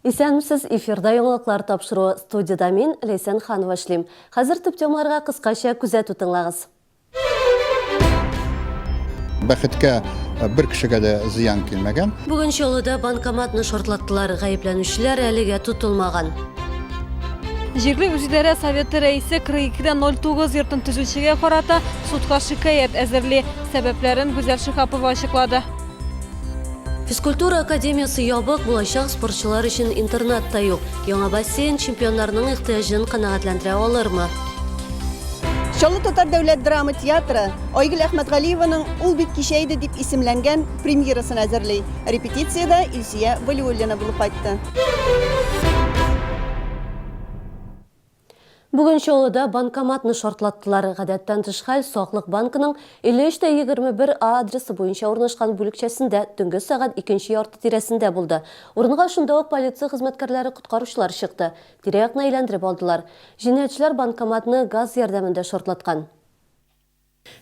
Исәнмесез, эфирда яңалыклар тапшыру студияда мен Лейсен Ханова эшлим. Хәзер төп темаларга кыскача күзәтү тыңлагыз. Бәхеткә бер кешегә дә зыян килмәгән. Бүген Чаллыда банкоматны шартлаттылар, гаепләнүчеләр әлегә тотылмаган. Җирле үзидарә советы рәисе 42-09 йортын төзүчегә карата судка шикаят әзерли. Сәбәпләрен Гүзәл Шихапова ачыклады. Физкультура академиясы ябык, булачак спортчылар өчен интернат та юк. Яңа бассейн чемпионнарның ихтыяҗын канәгатьләндерә алырмы? Чаллы Татар дәүләт драма театры Айгөл Әхмәтгалиеваның «Ул бит кичә иде» дип исемләнгән премьерасын әзерли. Репетициядә Илсия Валиуллина булып кайтты. Бүген Чаллыда банкоматны шартлаттылар. Гадәттән тыш хәл Саклык банкының 53-21 адресы буенча урнашкан бүлекчәсендә төнге сәгать 2 ярты тирәсендә булды. Урынга шунда ук полиция хезмәткәрләре коткаручылар чыкты. Тирә-якны әйләндереп алдылар. Җинаятьчеләр банкоматны газ ярдәмендә шартлаткан.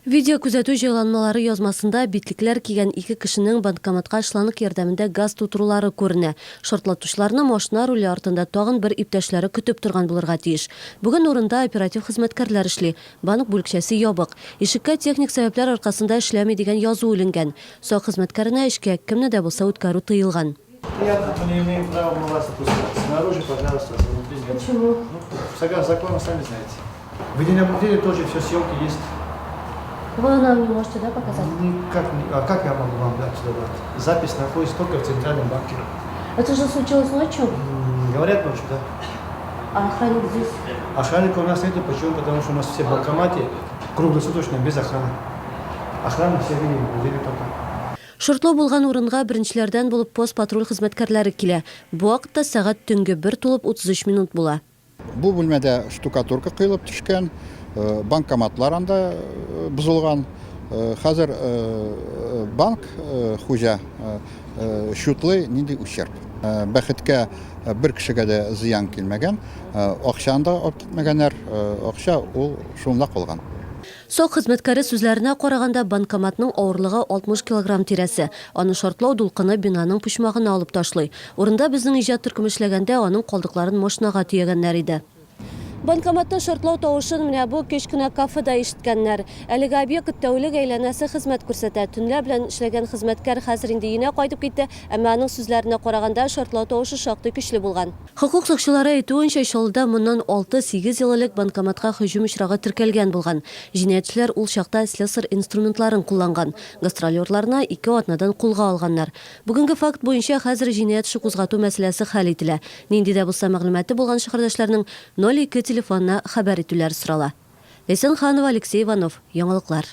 Видео күзәтү җайланмалары язмасында битлекләр кигән 2 кешенең банкоматка шланг ярдәмендә газ тутырулары күренә. Шартлатучыларны машина руле артында тагын бер иптәшләре көтеп торган булырга тиеш. Бүген урында оператив хезмәткәрләр эшли. Банк бүлекчәсе ябык. Ишеккә техник сәбәпләр аркасында эшләми дигән язу иленгән. Сак хезмәткәренә эшкә кемне дә булса үткәрү тыелган. Мы не имеем права мы вас отпускать. Снаружи, пожалуйста, Почему? Согласно закону, сами знаете. В день обучения тоже все съемки есть. Вы нам не можете, да, показать? Как я могу вам дать сюда? Запись находится только в Центральном банке. Это же случилось ночью? Говорят ночью, да. А охранник здесь? Охранника у нас нет. Почему? Потому что у нас все в банкомате круглосуточно, без охраны. Охрана все видели только. Шортлау булган урынга беренчеләрдән булып пост-патруль хезмәткәрләре килә. Бу вакытта сәгать төнге 1 тулып 33 минут була. Бу бүлмәдә штукатурка кыйлып төшкән, банкоматлар анда бузылган. Хәзер банк хуҗа шутлы нинди ущерб. Бәхеткә бер кешегә дә зыян килмәгән. Акчаны да алып китмәгәннәр. Акча ул шунда калган. Сок хезмәткәре сүзләренә караганда банкоматның авырлыгы 60 килограмм тирәсе. Аны шартлау дулкыны бинаның почмагына алып ташлый. Урында безнең иҗат төркем эшләгәндә аның калдыкларын машинага төягәннәр иде. Банкоматны шартлау тавышын менә бу кечкенә кафеда ишеткәннәр. Әлеге объект тәүлек әйләнәсе хезмәт күрсәтә. Төнлә белән эшләгән хезмәткәр хәзер инде өенә кайтып китте, әмма аның сүзләренә караганда шартлау тавышы шактый көчле булган. Хокук сакчылары әйтүенчә, Чаллыда моннан 6-8 ел элек банкоматка һөҗүм очрагы теркәлгән булган. Җинаятьчеләр ул чакта слесарь инструментларын кулланган. Гастролерларны 2 атнадан кулга алганнар. Бүгенге факт буенча хәзер җинаять эше кузгату мәсьәләсе хәл ителә. Нинди дә булса мәгълүматы булган шәһәрдәшләрнең 02 телефонына хәбәр итүләр сорала. Лейсен Ханова, Алексей Иванов, яңалыклар.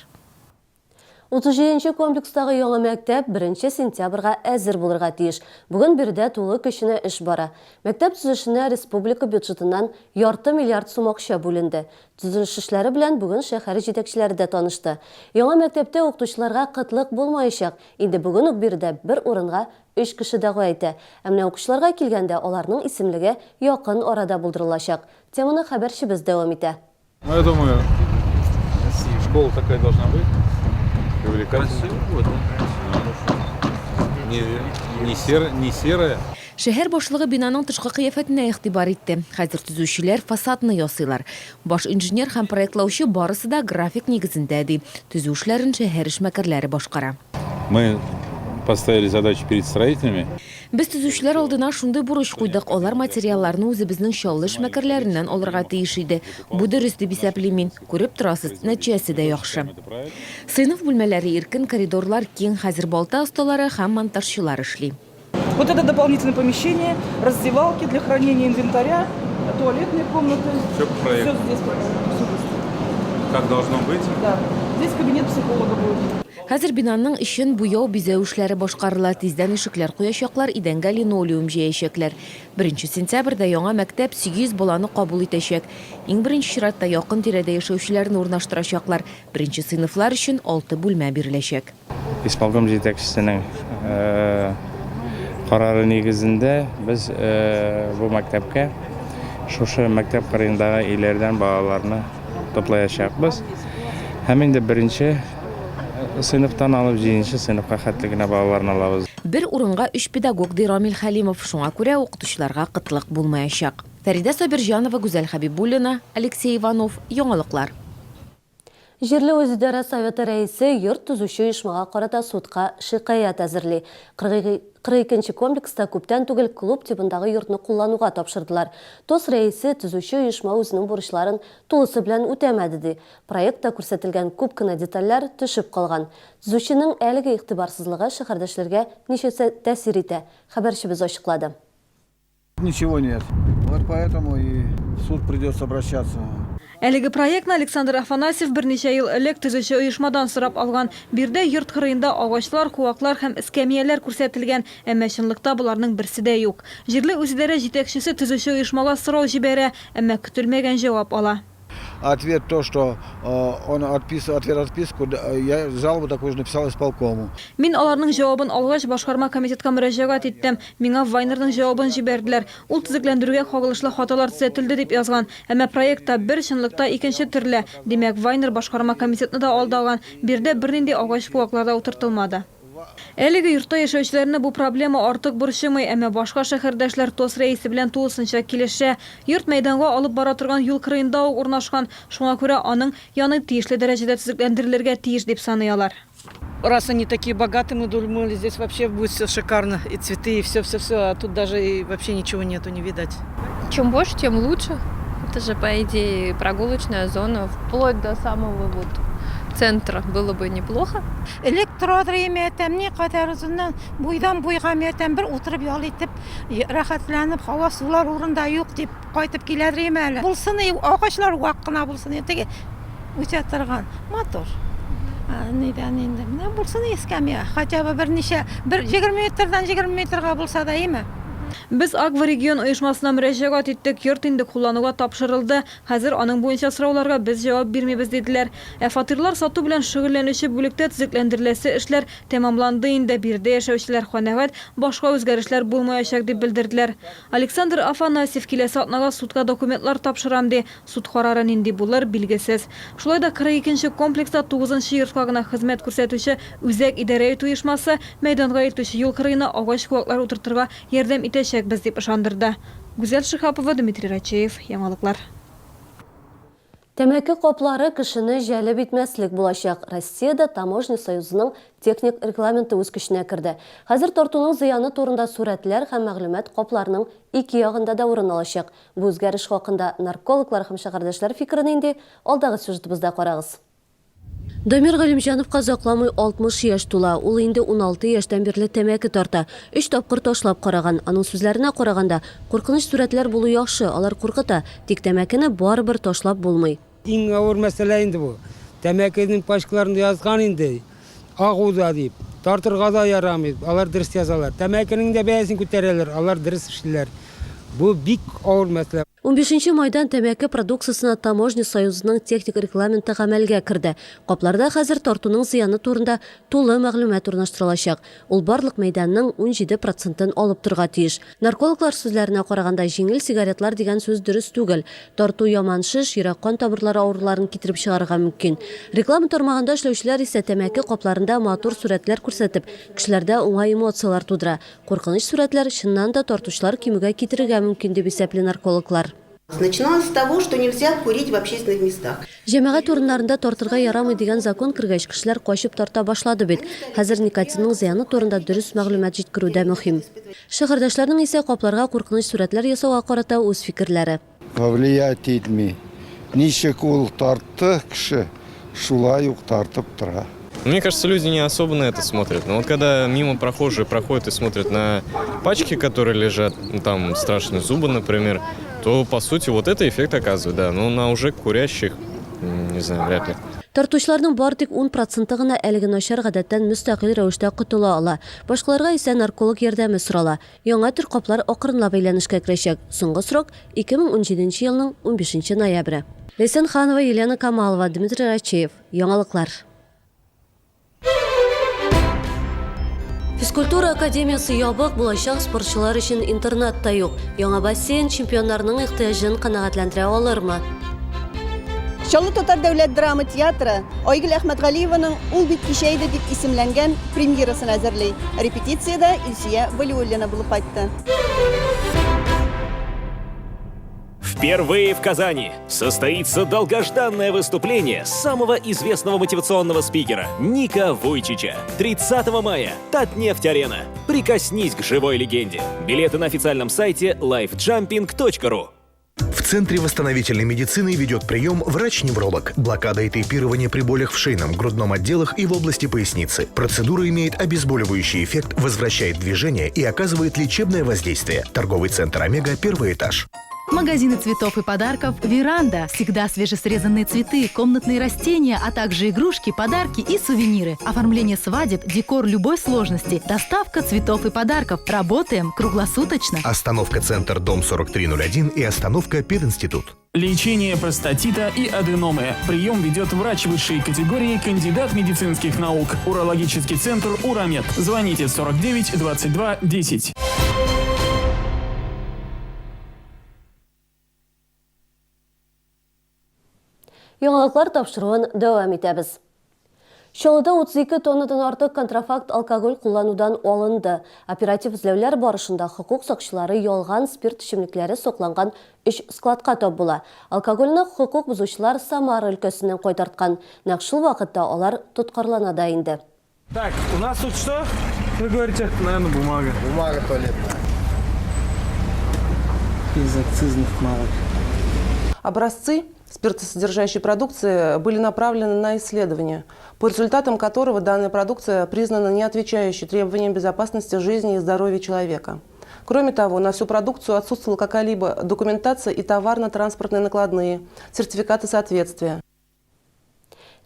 37-нче комплекстагы яңа мәктәп 1 сентябрьгә әзер булырга тиеш. Бүген биредә тулы көченә эш бара. Мәктәп төзешенә республика бюджетыннан ярты миллиард сум акча бүленде. Төзелеш эшләре белән бүген шәһәр җитәкчеләре дә танышты. Яңа мәктәптә укытучыларга кытлык булмаячак. Инде бүген үк биредә бер урынга 3 кеше дәгъва итә. Әмма укучыларга килгәндә аларның исемлеге якын арада булдырылачак. Теманы хәбәрчебез дәвам итә. Ну, я думаю, школа такая должна быть. Привлекательная. Не серая. Шәһәр башлыгы бинаның тышкы кыяфәтенә игътибар итте. Хәзер төзүчеләр фасадны ясыйлар. Баш инженер һәм проектлаучы барысы да график нигезендә ди. Төзү эшләрен шәһәр эшмәкәрләре башкара. Мы поставили задачу перед строителями. Без төзүчеләр алдына шундый бурыч куйдык. Алар материалларны үзебезнең Чаллы эшмәкәрләреннән алырга тиеш иде. Бу дөрес дип исәплим мин. Күреп торасыз, нәтиҗәсе дә яхшы. Сыйныф бүлмәләре иркен, коридорлар киң, хәзер балта осталары һәм монтажчылар эшли. Вот это дополнительное помещение, раздевалки для хранения инвентаря, туалетные комнаты. Все по проекту. Все здесь по проекту. Как должно быть? Да. Здесь кабинет психолога будет. Хәзер бинаның эшен буяу бизәү эшләре башкарыла. Тиздән ишекләр куячаклар, идәнгә линолеум җәячәкләр. 1 сентябрьдә яңа мәктәп 800 баланы кабул итәчәк. Иң беренче чиратта якын тирәдә яшәүчеләрне урнаштырачаклар. 1 сыйныфлар өчен 6 бүлмә биреләчәк. Исполком җитәкчесенең карары нигезендә без бу мәктәпкә шушы мәктәп кырыендагы өйләрдән балаларны топлаячакбыз. Һәм инде 1 сыйныфтан алып 7 сыйныфка хәтле генә балаларны алабыз. Bir урынга 3 педагог ди Рамил Халимов, шуңа күрә укытучыларга кытлык булмаячак. Фәрида Сабирҗанова, Гүзәл Хәбибуллина, Алексей Иванов, Яңалыклар. Җирле үзидарә советы рәисе йорт төзүче оешмага карата судка шикаят әзерли. 42-нче комплекста күптән түгел клуб типындагы йортны куллануга тапшырдылар. ТОС рәисе төзүче оешма үзенең бурычларын тулысы белән үтәмәде ди. Проектта күрсәтелгән күп кенә детальләр төшеп калган. Төзүченең әлеге игътибарсызлыгы шәһәрдәшләргә ничә тәэсир итә? Хәбәрчебез ачыклады. Ничего нет. Вот поэтому и в суд придется обращаться. Әлеге проектны Александр Афанасьев берничә ел элек төзүче оешмадан сорап алган. Бирдә йорт кырыенда агачлар, куаклар һәм эскәмияләр күрсәтелгән, әмма чынлыкта буларның берсе дә юк. Җирле үзидарә җитәкчесе төзүче оешмага сорау җибәрә, әмма көтелмәгән җавап ала. Ответ то, что ответ отписку, я жалобу такую же написал исполкому. Мин аларның җавабын алгач башкарма комитетка мөрәҗәгать иттем. Миңа Вайнерның җавабын җибәрделәр. Ул төзекләндерүгә кагылышлы хаталар төзәтелде дип язган. Әмма проектта бер, чынлыкта икенче төрле. Димәк, Вайнер башкарма комитетны да алдаган. Бирдә бернинди агач куакларда утыртылмады. Әлеге йортта яшәүчеләрне бу проблема артык борчымый, әмма башка шәһәрдәшләр ТОС рәисе белән тулысынча килешә. Йорт мәйданга алып бара торган юл кырыенда ук урнашкан, шуңа күрә аның яны тиешле дәрәҗәдә төзекләндерелергә тиеш дип саныялар. Раз они такие богатые, мы думали, здесь вообще будет все шикарно, и цветы, и все, а тут даже и вообще ничего нету, не видать. Чем больше, тем лучше. Это же, по идее, прогулочная зона, вплоть до самого центра было бы неплохо. Электродар емәтәм, не кадәр узыннан буйдан буйга мәтәм бер утырып ял итеп, рәхәтләнеп, һава сулар урында юк дип кайтып киләдер имәле. Булсын, агачлар вак кына булсын, теге үтә торган мотор. Нидән инде? Менә булсын эскәмия, хотя бы берничә, 20 метрдан 20 метрга булса да име. Без Агва регион оешмасына мөрәҗәгать иттек, йорт инде куллануга тапшырылды. Хәзер аның буенча сорауларга без җавап бирмибез диделәр. Фатирлар сату белән шөгыльләнүче бүлектә төзекләндереләсе эшләр тәмамланды инде, бирдә яшәүчеләр канәгать, башка үзгәрешләр булмаячак дип белдерделәр. Александр Афанасьев киләсе атнага судка документлар тапшырам ди. Суд карары нинди булыр билгесез. Шулай да 42-нче комплекста 9-нчы йортка гына хезмәт күрсәтүче үзәк идарә итү оешмасы мәйданга илтүче юл кырыена агач куаклар утыртырга ярдәм итәчәкбез дип ышандырды. Гүзәл Шихапова, Дмитрий Рачеев, Яңалыклар. Тәмәке каплары кешене җәлеп итмәслек булачак. Россиядә Таможня союзының техник регламенты үз көченә керде. Хәзер тартуның зыяны турында сурәтләр һәм мәгълүмат капларының ике ягында да урын алачак. Бу үзгәреш хакында наркологлар һәм шәһәрдәшләр фикерен инде алдагы сюжетыбызда карагыз. Дамир Галимҗанов казакламый 60 яшь тула. Ул инде 16 яшьтән бирле тәмәке тарта. 3 тапкыр ташлап караган. Аның сүзләренә караганда, куркыныч сүрәтләр булу яхшы, алар куркыта, тик тәмәкене барыбер ташлап булмый. Иң авыр мәсьәлә инде бу. Тәмәкенең пачкаларын язган инде. Агуда дип, тартырга да ярамый. Алар дөрес язалар. Тәмәкенең дә бәясен күтәрәләр, алар дөрес эшләр. Бу бик авыр мәсьәлә. 15 майдан тәмәке продукциясына Таможня союзының техник регламенты гамәлгә керде. Капларда хәзер тартуның зыяны турында тулы мәгълүмат урнаштырылачак. Ул барлык мәйданның 17% алып торга тиеш. Наркологлар сүзләренә караганда, җиңел сигаретлар дигән сүз дөрес түгел. Тарту яман шиш, йөрәк кан тамырлары авыруларын китереп чыгарырга мөмкин. Рекламы тармагында эшләүчеләр исә тәмәке капларында матур сүрәтләр күрсәтеп, кешеләрдә уңай эмоциялар тудыра. Куркыныч сүрәтләр чыннан да тартучылар кимүгә китерергә мөмкин дип исәпли наркологлар. Начиналось с того, что нельзя курить в общественных местах. Җәмәгать урыннарында тартырга ярамый дигән закон кергәч, кешеләр качып тарта башлады бит. Хәзер никотинның зыяны турында дөрес мәгълүмат җиткерү дә мөһим. Шәһәрдәшләрнең исә капларга куркыныч сүрәтләр ясауга карата үз фикерләре. Повлиять итми. Ничек ул тартты кеше, шулай ук тартып тора. Мне кажется, люди не особо на это смотрят. Но вот когда мимо прохожие проходят и смотрят на пачки, которые лежат, там страшные зубы, например, то, по сути, вот это эффект оказывает, да. Но на уже курящих, не знаю, вряд ли. Тартучыларның бар тик 10% гына әлеге начар гадәттән мөстәкыйль рәвештә котыла ала. Башкаларга исә нарколог ярдәме сорала. Яңа төр каплар акрынлап әйләнешкә керәчәк. Соңгы срок 2017 елның 15 ноябре. Лейсан Ханова, Елена Камалова, Дмитрий Рачеев. Яңалыклар. Физкультура академиясы ябык, булачак спортчылар өчен интернат та юк. Яңа бассейн чемпионнарның ихтыяҗын канәгатьләндерә алырмы? Чаллы Татар дәүләт драма театры Айгөл Әхмәтгалиеваның «Ул бит кичәйде» дип исемләнгән премьерасын әзерли. Репетициядә Илсия Валиуллина булып кайтты. Впервые в Казани состоится долгожданное выступление самого известного мотивационного спикера Ника Вуйчича. 30 мая. Татнефть-арена. Прикоснись к живой легенде. Билеты на официальном сайте lifejumping.ru. В Центре восстановительной медицины ведет прием врач-невролог. Блокада и тейпирование при болях в шейном, грудном отделах и в области поясницы. Процедура имеет обезболивающий эффект, возвращает движение и оказывает лечебное воздействие. Торговый центр «Омега», 1 этаж. Магазины цветов и подарков «Веранда». Всегда свежесрезанные цветы, комнатные растения, а также игрушки, подарки и сувениры. Оформление свадеб, декор любой сложности, доставка цветов и подарков. Работаем круглосуточно. Остановка «Центр», дом 4301 и остановка «Пединститут». Лечение простатита и аденомы. Прием ведет врач высшей категории, кандидат медицинских наук. Урологический центр «Урамед». Звоните 49 22 10. Яңалыклар тапшыруын дәвам итәбез. Чаллыда 32 тоннадан артык контрафакт алкоголь кулланудан алынды. Оператив эзләүләр барышында хукук сакчылары ялган спирт эчемлекләре сокланган 3 складка табыла. Алкогольне хукук бузучылар Самара өлкәсеннән кайтарткан. Нәкъ шул вакытта алар тоткарлана да инде. Так, у нас тут что? Вы говорите, наверное, бумага. Бумага туалетная. Из акцизных марок. Образцы спиртосодержащей продукции были направлены на исследование, по результатам которого данная продукция признана не отвечающей требованиям безопасности жизни и здоровья человека. Кроме того, на всю продукцию отсутствовала какая-либо документация и товарно-транспортные накладные, сертификаты соответствия.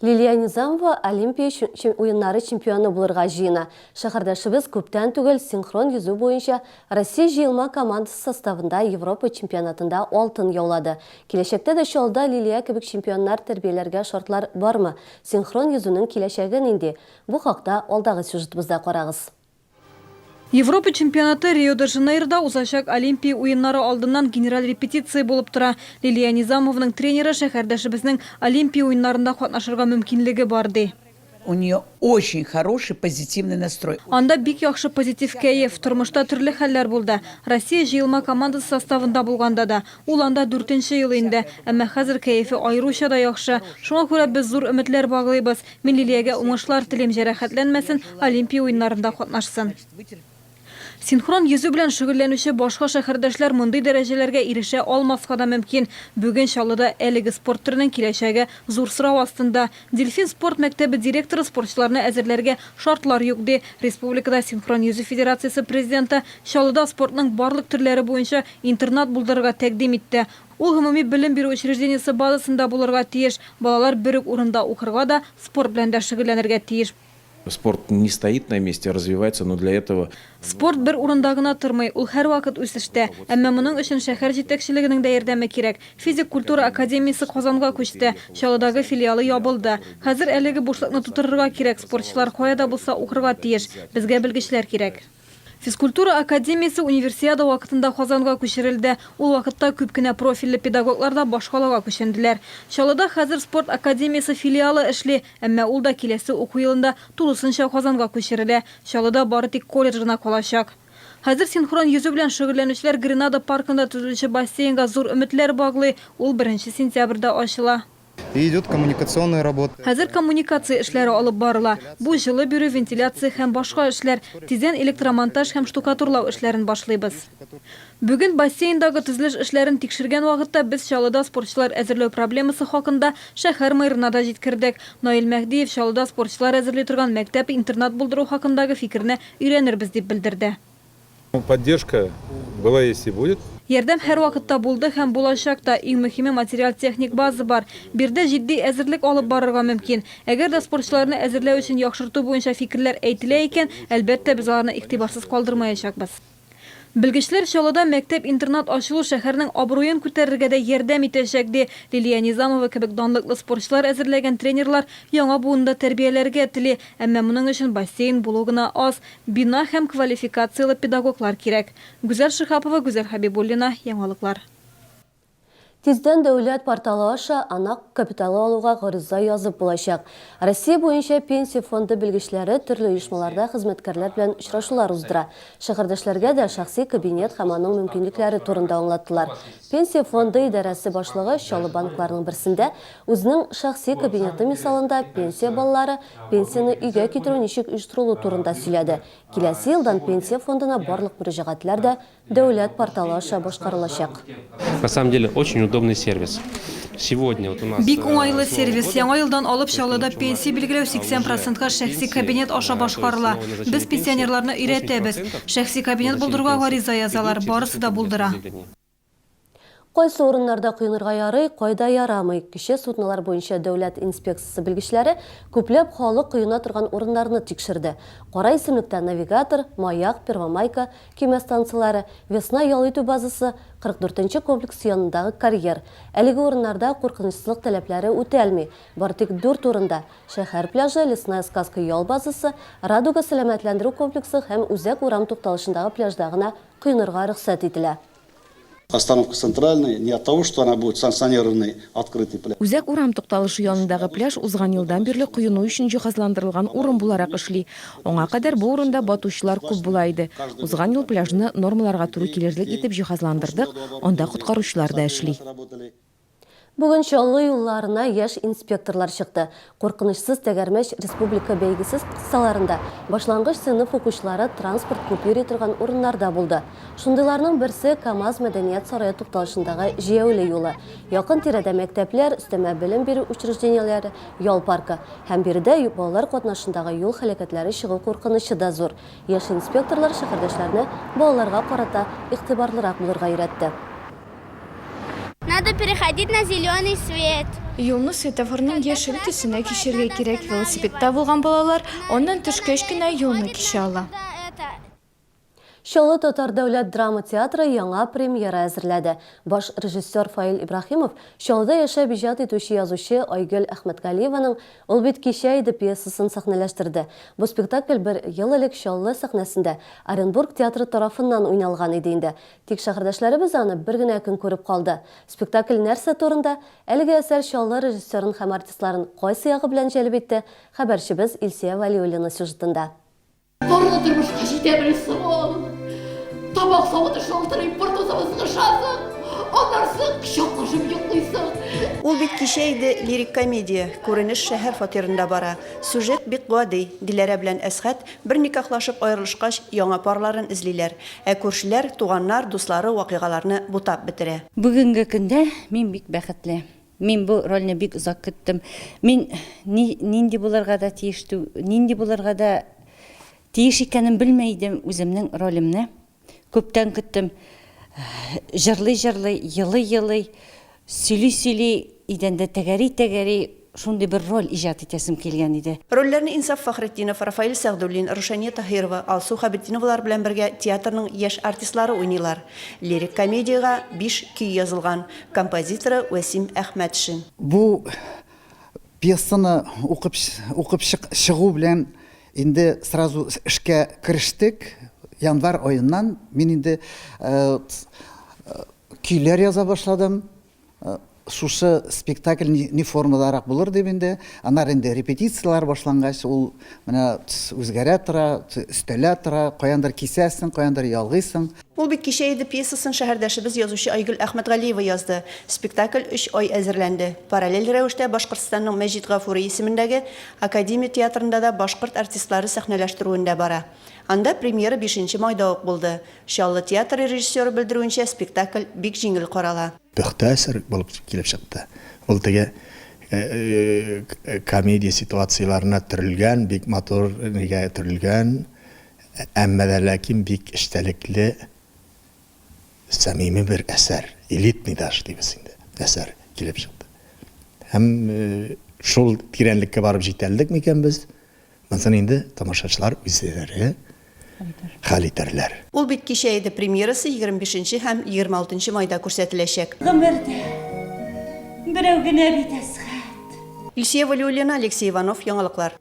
Лилия Низамова Олимпия уеннары чемпионы булырга җыена. Шәһәрдәшебез күптән түгел синхрон йөзү буенча Россия җыелма командасы составында Европа чемпионатында алтын яулады. Киләчәктә дә Чаллыда Лилия кебек чемпионнар тәрбияләргә шартлар бармы? Синхрон йөзүнең киләчәге нинди? Бу хакта алдагы сюжетыбызда карагыз. Европа чемпионаты Рио-де-Жанейрода узачак Олимпия уеннары алдыннан генераль репетиция булып тора. Лилия Низамовның тренеры шәһәрдәшебезнең Олимпия уеннарында катнашырга мөмкинлеге бар ди. У нее очень хороший позитивный настрой. Анда бик яхшы позитив кәеф, тормышта төрле хәлләр булды. Россия җыелма командасы составында булганда да, ул анда 4нче ел инде. Әмма хәзер кәефе аеруча да яхшы. Шуңа күрә без зур өметләр баглыйбыз. Мин Лилиягә уңышлар телим, җәрәхәтләнмәсен, Олимпия уеннарында катнашсын. Синхрон йөзү белән шөгыльләнүче башка шәһәрдәшләр мондый дәрәҗәләргә ирешә алмаска да мөмкин. Бүген Чаллыда әлеге спорт түренең киләчәге зур сорау астында. Дельфин спорт мәктәбе директоры спортчыларны әзерләргә шартлар юк ди. Республикада синхрон йөзү федерациясе президенты Чаллыда спортның барлык төрләре буенча интернат булдырырга тәкъдим итте. Ул гомуми белем бирү учреждениесе базасында булырга тиеш. Балалар бер үк урында укырга да, спорт белән дә шөгыльләнергә тиеш. Спорт не стоит на месте, развивается, но для этого... Спорт бер урында гына тормый, ул һәр вакыт үсештә. Әмма моның өчен шәһәр җитәкчелегенең дә ярдәме кирәк. Физик культура академиясе Казанга күчте, Чаллыдагы филиалы ябылды. Хәзер әлеге бушлыкны тутырырга кирәк, спортчылар каяда булса укырга тиеш. Безгә белгечләр кирәк. Физкультура академиясе универсиада вакытында Казанга күчерелде. Ул вакытта күп кенә профильле педагоглар да башкалага күченделәр. Чаллыда хәзер спорт академиясе филиалы эшли, әмма ул да киләсе уку елында тулысынча Казанга күчерелә. Чаллыда бары тик колледж гына калачак. Хәзер синхрон йөзү белән шөгыльләнүчеләр Гренада паркында төзелүче бассейнга зур өметләр баглый. Ул 1 сентябрьдә ачыла. И идет коммуникационная работа. Хәзер коммуникация эшләре алып барыла. Бу җылы бирү, вентиляция һәм башка эшләр, тиздән электромонтаж һәм штукатурлау эшләрен башлыйбыз. Бүген бассейндагы төзелеш эшләрен тикшергән вакытта без Чаллыда спортчылар әзерләү проблемасы хакында шәһәр мэрына да җиткердек. Наил Мәхдиев Чаллыда спортчылар әзерли торган мәктәп-интернат булдыру хакындагы фикерне өйрәнербез дип белдерде. Поддержка была, есть и будет. Ярдәм һәр вакытта булды һәм булачак та. Иң мөһиме материал-техник база бар. Бирдә җитди әзерлек алып барырга мөмкин. Әгәр дә спортчыларны әзерләү өчен яхшырту буенча фикерләр әйтелә икән, әлбәттә без аларны игътибарсыз калдырмаячакбыз. Белгечләр Чаллыда мәктәп-интернат ачылу шәһәрнең абруен күтәрергә дә ярдәм итәчәк ди. Лилия Низамова кебек данлыклы спортчылар әзерләгән тренерлар яңа буында тәрбияләргә тели, әмма моның өчен бассейн булу гына аз, бина һәм квалификациялы педагоглар кирәк. Гүзәл Шихапова, Гүзәл Хабибуллина, Яңалыклар. Тиздән дәүләт порталы аша ана капиталы алуга гариза язып булачак. Россия буенча пенсия фонды белгечләре төрле оешмаларда хезмәткәрләр белән очрашулар уздыра. Шәһәрдәшләргә дә шәхси кабинет һәм аның мөмкинлекләре турында аңлаттылар. Пенсия фонды идарәсе башлыгы Чаллы банкларының берсендә үзенең шәхси кабинеты мисалында пенсия баллары пенсияны өйгә китерү ничек оештырылу турында сөйләде. Киләсе елдан пенсия фондына барлык мөрәҗәгатьләр дә дәүләт порталы аша башкарылачак. На самом деле очень удобный сервис. Сегодня вот у нас... Бик уңайлы сервис. Яңа елдан алып Чаллыда пенсия билгеләү 80%-ка шәхси кабинет аша башкарыла. Біз пенсионерларны өйрәтәбез. Шәхси кабинет булдыруга гариза язалар, барысы да булдыра. Кайсы урыннарда кыйнырга ярый, кайда ярамый. Кичә судналар буенча дәүләт инспекциясе белгечләре күпләп халык кыйна торган урыннарны тикшерде. Кара исемлектә навигатор, Маяк, Первомайка, көймә станцияләре, Весна ял итү базасы, 44-нче комплекс янындагы карьер. Әлеге урыннарда куркынычсызлык таләпләре үтәлми. Бар тик 4 урында: шәһәр пляжы, Лесная сказка ял базасы, Радуга сәламәтләндерү комплексы һәм Үзәк урам тукталышындагы пляжда гына кыйнырга рөхсәт ителә. Остановка центральная, не от того, что она будет санкционированный открытый пляж. Үзәк урам тукталышы янындагы пляж узган елдан бирле кыйну өчен җиһазландырылган урын буларак эшли. Аңа кадәр бу урында батучылар күп була иде. Узган ел пляжны нормаларга туры килерлек итеп җиһазландырдык, анда коткаручылар да эшли. Бүген Чаллы юлларына яшь инспекторлар чыкты. Куркынычсыз тәгәрмәч республика бәйгесез кыссаларында башлангыч сыйныф укучылары транспорт күп йөри торган урыннарда булды. Шундыйларның берсе КАМАЗ мәдәният сарае тукталышындагы Җәяүле юлы. Якын тирәдә мәктәпләр, өстәмә белем бирү учрежденияләре, ял паркы һәм биредә балалар катнашындагы юл һәлакәтләре чыгу куркынычы да зур. Яшь инспекторлар шәһәрдәшләрне балаларга карата игътибарлырак булырга өйрәтте. Надо переходить на зеленый свет. Юлны светофорның яшел төсенә кичергә кирәк. Велосипедта булган балалар оннан төшкәч кенә юлны кичә ала. Чаллы Татар дәүләт драма театры яңа премьера әзерләде. Баш режиссер Фаил Ибрахимов Чаллыда яшәп иҗат итүче язучы Айгөл Әхмәтгалиеваның «Ул бит кичә иде» пьесасын сәхнәләштерде. Бу спектакль бер ел элек Чаллы сәхнәсендә Оренбург театры тарафыннан уйналган иде инде. Тик шәһәрдәшләребез аны бер генә көн күреп калды. Спектакль нәрсә турында? Әлеге әсәр Чаллы режиссерын һәм артистларын кайсы ягы белән җәлеп итте? Хәбәрчебез Илсия Вәлиуллина сюжетында. Торлы тормышка җитә белсен ул. Табак савыты шалтырый, портозавызга шасың. Анарсың, шакашып йоклыйсың. Ул бит кичә иде лирик комедия. Күренеш шәһәр фатирында бара. Сюжет бик гади. Диләрә белән Әсхәт бер никахлашып аерылышкач яңа парларын эзлиләр. Ә күршеләр, туганнар, дуслары вакыйгаларны бутап бетерә. Бүгенге көндә мин бик бәхетле. Мин бу рольне бик озак көттем. Мин нинди булырга да тиештү, нинди булырга да тиеш икәнен белмәйдем үземнең ролемне. Күптән көттем. Җырлый, йылый, сөйли, идәндә тәгәри, шундый бер роль иҗат итәсем килгән иде. Рольләрне Инсаф Фахретдинов, Рафаил Сәгъдуллин, Рушания Таһирова, Алсу Хабетдиновалар белән бергә театрның яшь артистлары уйныйлар. Лирик комедияга 5 көй язылган. Композиторы Васим Әхмәтшин. Бу пьесаны укып чыгу белән инде сразу эшкә кирештек. Январь айыннан мин инде көйләр яза башладым. Шушы спектакль ни формадарак булыр дип инде. Аннан инде репетициялар башлангач, ул менә үзгәрә тора, өстәлә тора, каяндыр кисәсең, каяндыр ялгыйсың. Ул бит кичә иде пьесасын шәһәрдәшебез язучы Айгөл Әхмәтгалиева язды. Спектакль 3 ай әзерләнде. Параллель рәвештә Башкортстанның Мәҗит Гафури исемендәге Академия театрында да башкорт артистлары сәхнәләштерүендә бара. Анда премьера 5 майда ук булды. Чаллы театры режиссеры белдерүенчә спектакль бик җиңел карала. Пөхтә әсәр булып килеп чыкты. Ул теге комедия ситуацияларына төрелгән, бик матур нигә төрелгән, әмма дә ләкин бик эчтәлекле самими бер әсәр, элитный даже дибез инде. Әсәр килеп чыкты. Һәм шул тирәнлеккә барып җитәлдек микән без? Монсын инде тамашачылар үзләре хәл итәрләр. Ул бит кичә иде премьерасы 25 һәм 26 майда күрсәтеләчәк. Гомердә берәү генә бит Әсхәт. Илсия Вәлиуллина, Алексей Иванов, яңалыклар.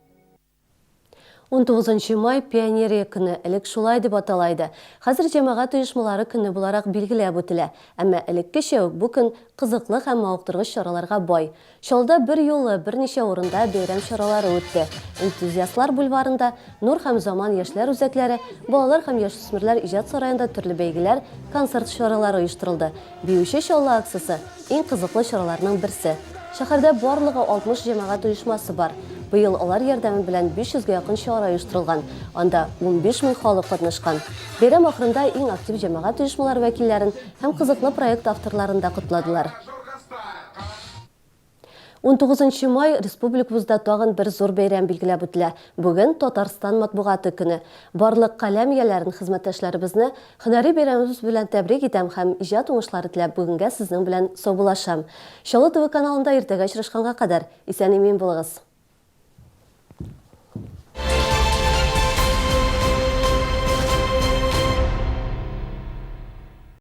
19 май пионерия көне элек шулай дип аталайды. Хәзер җәмәгать оешмалары көне буларак билгеләп үтелә. Әмма элеккечә үк бу көн кызыклы һәм мавыктыргыч чараларга бай. Шалда бер юлы берничә урында бәйрәм чаралары үтте. Энтузиастлар бульварында, Нур һәм Заман яшьләр үзәкләре, балалар һәм яшүсмерләр иҗат сараенда төрле бәйгеләр, концерт чаралары оештырылды. Биюче чалла акциясе иң кызыклы чараларның берсе. Шәһәрдә барлыгы 60 җәмәгать оешмасы бар. Быел алар ярдәме белән 500-гә якын чара оештырылган. Анда 15 мең халык катнашкан. Бәйрәм ахырында иң актив җәмәгать оешмалары вәкилләрен һәм кызыклы проект авторларын да кутладылар. 19 май республикабызда тагын бер зур бәйрәм билгеләп үтелә. Бүген Татарстан матбугаты көне. Барлык каләм ияләрен, хезмәттәшләребезне һөнәри бәйрәмебез белән тәбрик итәм һәм иҗат уңышлары теләп бүгенгә сезнең белән саубуллашам. Чаллы ТВ каналында иртәгә очрашканга кадәр исән-имин булыгыз.